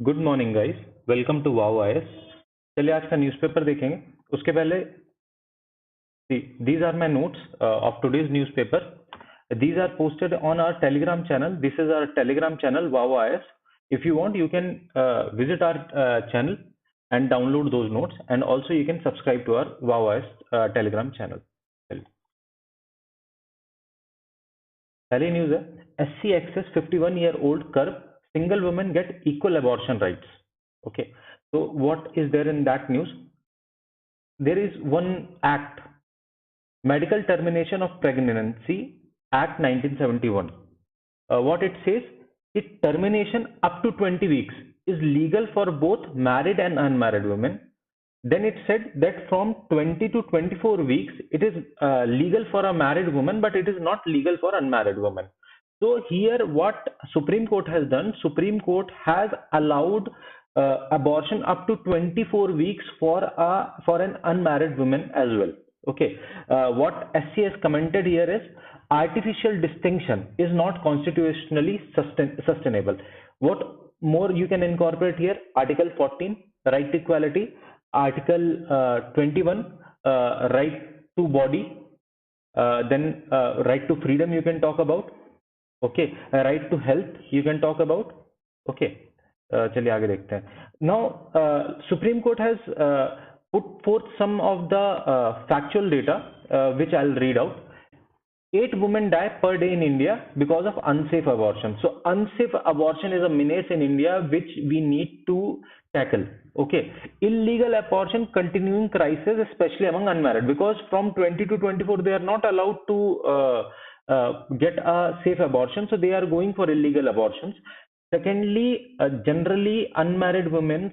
Good morning guys, welcome to wow IAS. चलिए आज का न्यूज़पेपर देखेंगे। उसके पहले these are my notes of today's newspaper. These are posted on our Telegram channel. This is our Telegram channel, wow IAS. If you want, you can visit our channel and download those notes, and also you can subscribe to our wow IAS Telegram channel. पहली news है SC access 51-year-old curb, single women get equal abortion rights. Okay, so what is there in that news? There is one act, Medical Termination of Pregnancy Act 1971. What it says, it termination up to 20 weeks is legal for both married and unmarried women. Then it said that from 20 to 24 weeks, it is legal for a married woman, but it is not legal for unmarried woman. So here what Supreme Court has done, Supreme Court has allowed abortion up to 24 weeks for an unmarried woman as well. Okay, what SC has commented here is artificial distinction is not constitutionally sustainable. What more you can incorporate here? Article 14, right to equality. Article 21, right to body, then right to freedom you can talk about. Okay, right to health you can talk about. Okay, चलिए आगे देखते हैं. Now Supreme Court has put forth some of the factual data which I'll read out. 8 women die per day in India because of unsafe abortion. So unsafe abortion is a menace in India which we need to tackle. Okay, illegal abortion continuing crisis, especially among unmarried, because from 20 to 24 they are not allowed to get a safe abortion, so they are going for illegal abortions. Secondly, generally unmarried women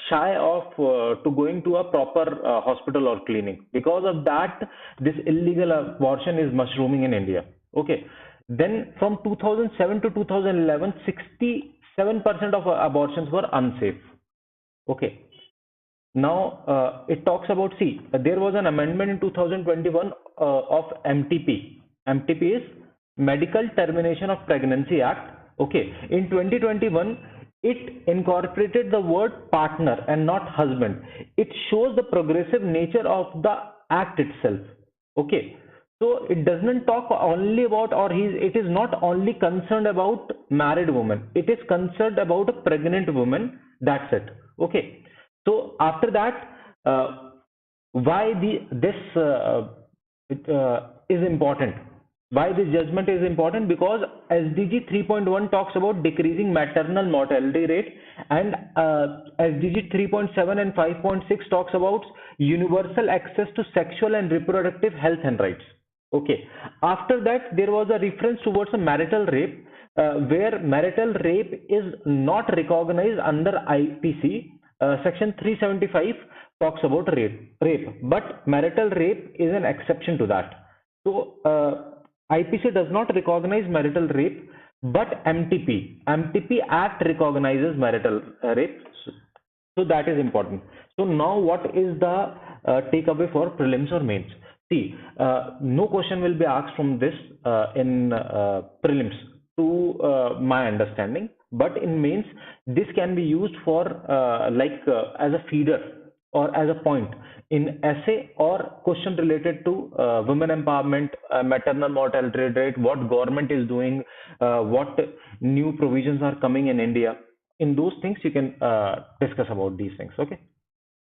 shy of to going to a proper hospital or clinic. Because of that, this illegal abortion is mushrooming in India. Okay, then from 2007 to 2011, 67% of abortions were unsafe. Okay, now it talks about, see, there was an amendment in 2021 of MTP. MTP is Medical Termination of Pregnancy Act. Okay, in 2021 it incorporated the word partner and not husband. It shows the progressive nature of the act itself. Okay, so it doesn't talk only about, or it is not only concerned about married women, it is concerned about a pregnant woman. That's it. Okay, so after that, why this is important? Why this judgment is important? Because SDG 3.1 talks about decreasing maternal mortality rate, and SDG 3.7 and 5.6 talks about universal access to sexual and reproductive health and rights. Okay, after that there was a reference towards a marital rape, where marital rape is not recognized under IPC. Section 375 talks about rape, but marital rape is an exception to that. So IPC does not recognize marital rape, but MTP Act recognizes marital rape. So that is important. So now what is the takeaway for prelims or mains? See, no question will be asked from this in prelims to my understanding, but in mains this can be used for as a feeder or as a point in essay or question related to women empowerment, maternal mortality rate, what government is doing, what new provisions are coming in India. In those things you can discuss about these things. Okay,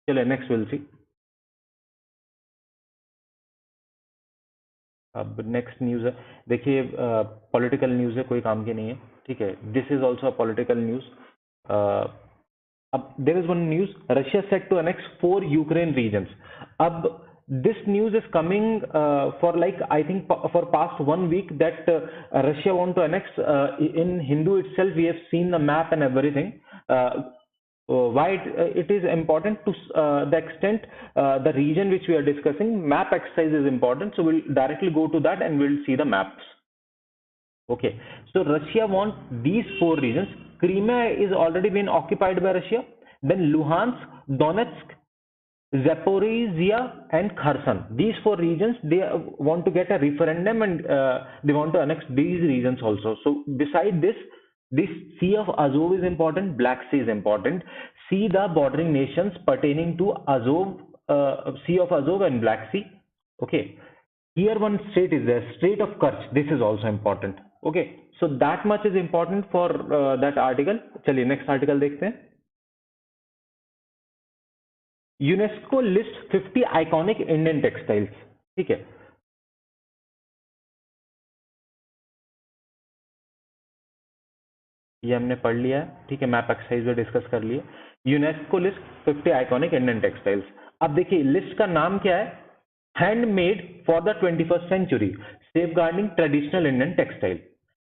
चलिए next we'll see. अब next news है, देखिए political news है, कोई काम की नहीं है. ठीक है, this is also a political news. अब there is one news, Russia set to annex 4 Ukraine regions. अब this news is coming for I think for past 1 week that Russia want to annex. In Hindu itself we have seen the map and everything. Why it is important to the extent the region which we are discussing, map exercise is important, so we'll directly go to that and we'll see the maps. Okay, so Russia wants these 4 regions. Crimea is already been occupied by Russia, then Luhansk, Donetsk, Zaporizhia and Kherson. These 4 regions, they want to get a referendum and they want to annex these regions also. So beside this, This Sea of Azov is important, Black Sea is important. See the bordering nations pertaining to Azov, Sea of Azov and Black Sea. Okay. Here one strait is there, Strait of Kerch. This is also important. Okay. So that much is important for that article. चलिए next article देखते हैं. UNESCO list 50 iconic Indian textiles. ठीक है. ये हमने पढ़ लिया है. ठीक है, मैप एक्सरसाइज में डिस्कस कर लिए. UNESCO list 50 iconic Indian textiles. अब देखिए लिस्ट का नाम क्या है, handmade for the 21st century, safeguarding traditional Indian textile.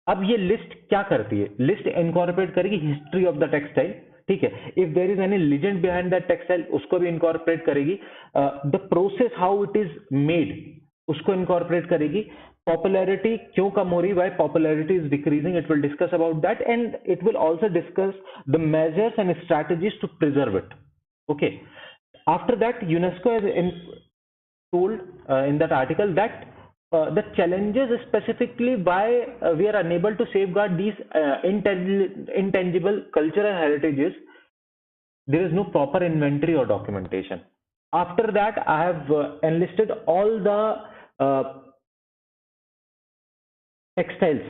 अब ये लिस्ट क्या करती है, लिस्ट इनकॉर्पोरेट करेगी हिस्ट्री ऑफ द टेक्सटाइल. ठीक है, if there is any legend behind that textile उसको भी इनकॉर्पोरेट करेगी. The process how it is made उसको इनकॉर्पोरेट करेगी. Popularity क्यों कम हो रही, why popularity is decreasing, it will discuss about that, and it will also discuss the measures and strategies to preserve it. Okay. After that, UNESCO has told in that article that the challenges specifically why we are unable to safeguard these intangible cultural heritages, there is no proper inventory or documentation. After that, I have enlisted all the textiles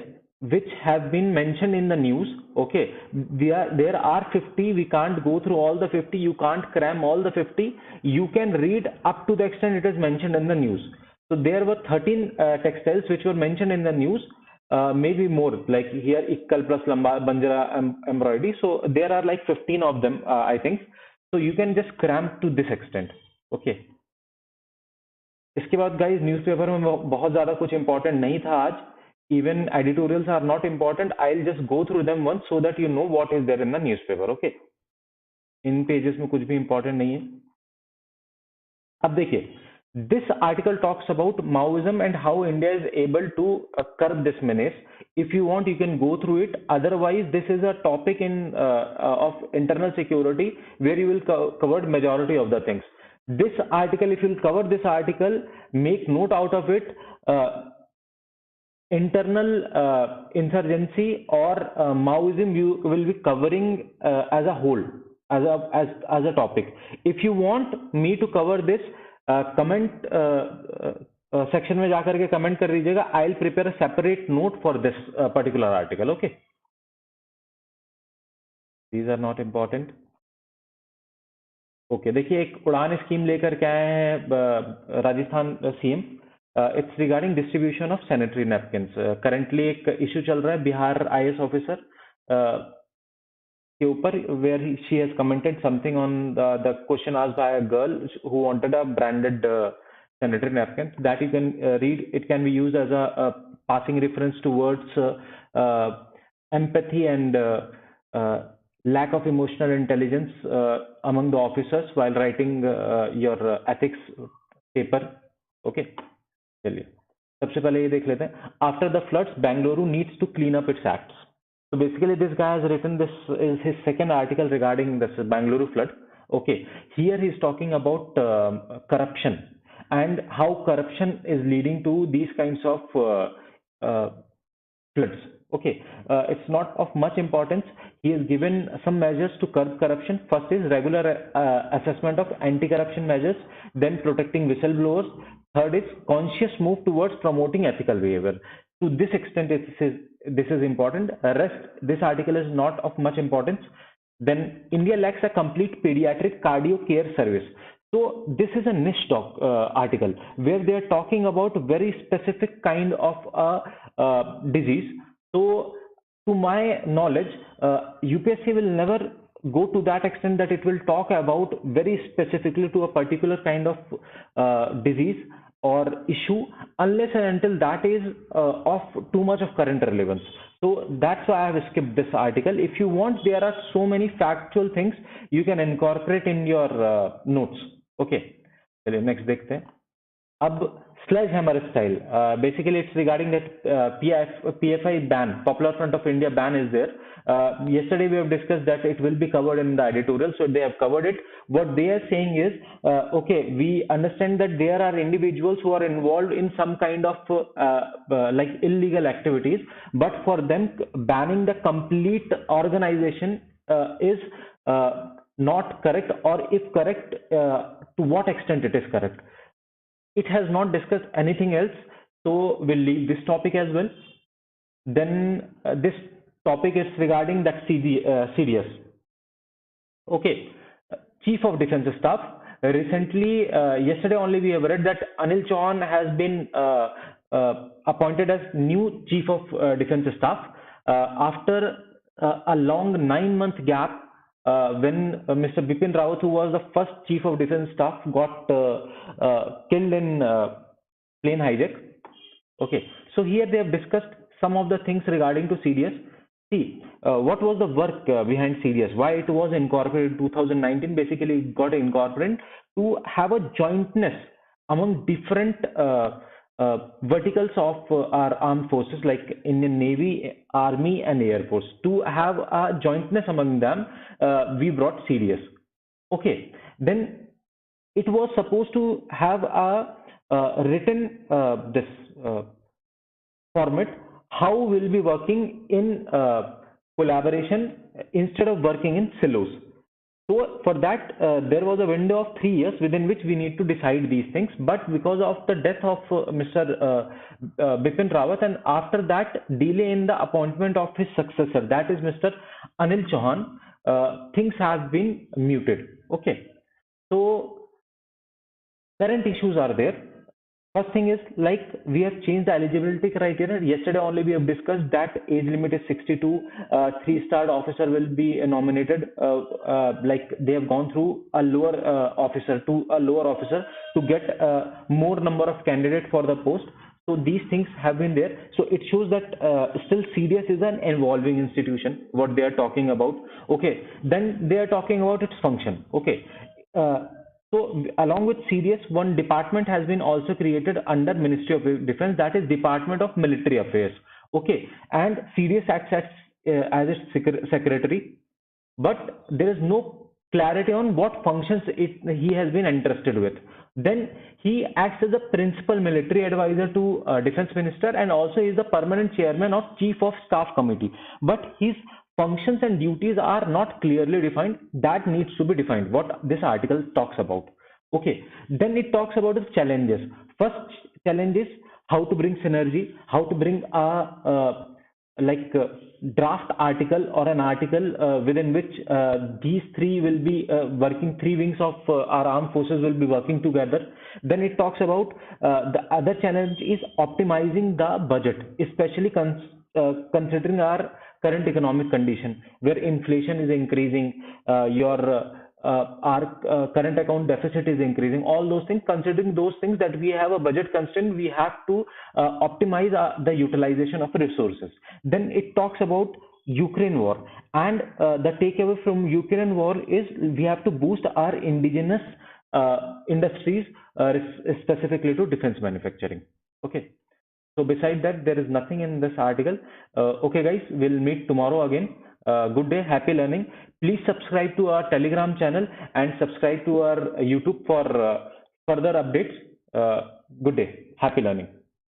which have been mentioned in the news. Okay, there are 50. We can't go through all the 50. You can't cram all the 50. You can read up to the extent it is mentioned in the news. So there were 13 textiles which were mentioned in the news. Maybe more, like here ikkal plus lamba banjara embroidery. So there are like 15 of them, I think. So you can just cram to this extent. Okay. इसके बाद guys newspaper में बहुत ज़्यादा कुछ important नहीं था आज. Even editorials are not important. I'll just go through them once so that you know what is there in the newspaper. Okay. In pages में कुछ भी important नहीं है. अब देखिए, this article talks about Maoism and how India is able to curb this menace. If you want, you can go through it. Otherwise, this is a topic in of internal security where you will cover majority of the things. This article, if you will cover this article, make note out of it. Internal insurgency or Maoism you will be covering as a whole, as a topic. If you want me to cover this, comment section में जाकर के comment कर दीजिएगा. I'll prepare a separate note for this particular article. Okay. These are not important. Okay, देखिए एक उड़ान scheme लेकर के आए हैं Rajasthan CM. It's regarding distribution of sanitary napkins. Currently एक issue चल रहा है बिहार IAS officer के ऊपर, where she has commented something on the question asked by a girl who wanted a branded sanitary napkin. That you can read. It can be used as a passing reference towards empathy and lack of emotional intelligence among the officers while writing your ethics paper. Okay. चलिए सबसे पहले ये देख लेते हैं. After the floods Bengaluru needs to clean up its acts. So basically this guy has written, this is his second article regarding this Bangalore flood. Okay, here he is talking about corruption and how corruption is leading to these kinds of floods. Okay, it's not of much importance. He has given some measures to curb corruption. First is regular assessment of anti-corruption measures, then protecting whistleblowers. Third is conscious move towards promoting ethical behavior. To this extent, this is important. Rest, this article is not of much importance. Then India lacks a complete pediatric cardio care service. So this is a niche article where they are talking about very specific kind of a disease. So to my knowledge, UPSC will never go to that extent that it will talk about very specifically to a particular kind of disease or issue unless and until that is of too much of current relevance. So that's why I have skipped this article. If you want, there are so many factual things you can incorporate in your notes. Okay, चलिए next देखते हैं. अब sledgehammer style. Basically, it's regarding that PFI ban, Popular Front of India ban is there. Yesterday we have discussed that it will be covered in the editorial, so they have covered it. What they are saying is, okay, we understand that there are individuals who are involved in some kind of like illegal activities, but for them banning the complete organization is not correct, or if correct, to what extent it is correct. It has not discussed anything else, so we'll leave this topic as well. Then this topic is regarding that CDS. Okay, Chief of Defence Staff. Recently, yesterday only we have read that Anil Chauhan has been appointed as new Chief of Defence Staff after a long 9-month gap when Mr. Bipin Rawat, who was the first Chief of Defence Staff, got killed in plane hijack. Okay, so here they have discussed some of the things regarding to CDS. See, what was the work behind CDS? Why it was incorporated in 2019? Basically, it got incorporated to have a jointness among different verticals of our armed forces, like Indian Navy, Army, and Air Force. To have a jointness among them, we brought CDS. Okay, then it was supposed to have a written this format, how we'll be working in collaboration instead of working in silos. So for that, there was a window of 3 years within which we need to decide these things. But because of the death of Mr. Bipin Rawat, and after that delay in the appointment of his successor, that is Mr. Anil Chauhan, things have been muted. Okay, so current issues are there. First thing is, like, we have changed the eligibility criteria. Yesterday only we have discussed that age limit is 62. 3-star officer will be nominated. Like, they have gone through a lower officer to a lower officer to get more number of candidates for the post. So these things have been there. So it shows that still CDS is an evolving institution, what they are talking about. Okay, then they are talking about its function. Okay. So along with CDS, one department has been also created under Ministry of Defense, that is Department of Military Affairs. Okay, and CDS acts as its secretary, but there is no clarity on what functions he has been entrusted with. Then he acts as a principal military advisor to Defense Minister, and also is the permanent chairman of Chief of Staff Committee. But his functions and duties are not clearly defined. That needs to be defined, what this article talks about. Okay, then it talks about the challenges. First challenge is how to bring synergy, how to bring a draft article or an article within which these three will be working, three wings of our armed forces will be working together. Then it talks about the other challenge is optimizing the budget, especially considering our current economic condition, where inflation is increasing, our current account deficit is increasing. All those things, considering those things, that we have a budget constraint, we have to optimize the utilization of resources. Then it talks about Ukraine war, and the takeaway from Ukraine war is we have to boost our indigenous industries, specifically to defense manufacturing. Okay. So beside that, there is nothing in this article. Okay, guys, we'll meet tomorrow again. Good day, happy learning. Please subscribe to our Telegram channel and subscribe to our YouTube for further updates. Good day, happy learning.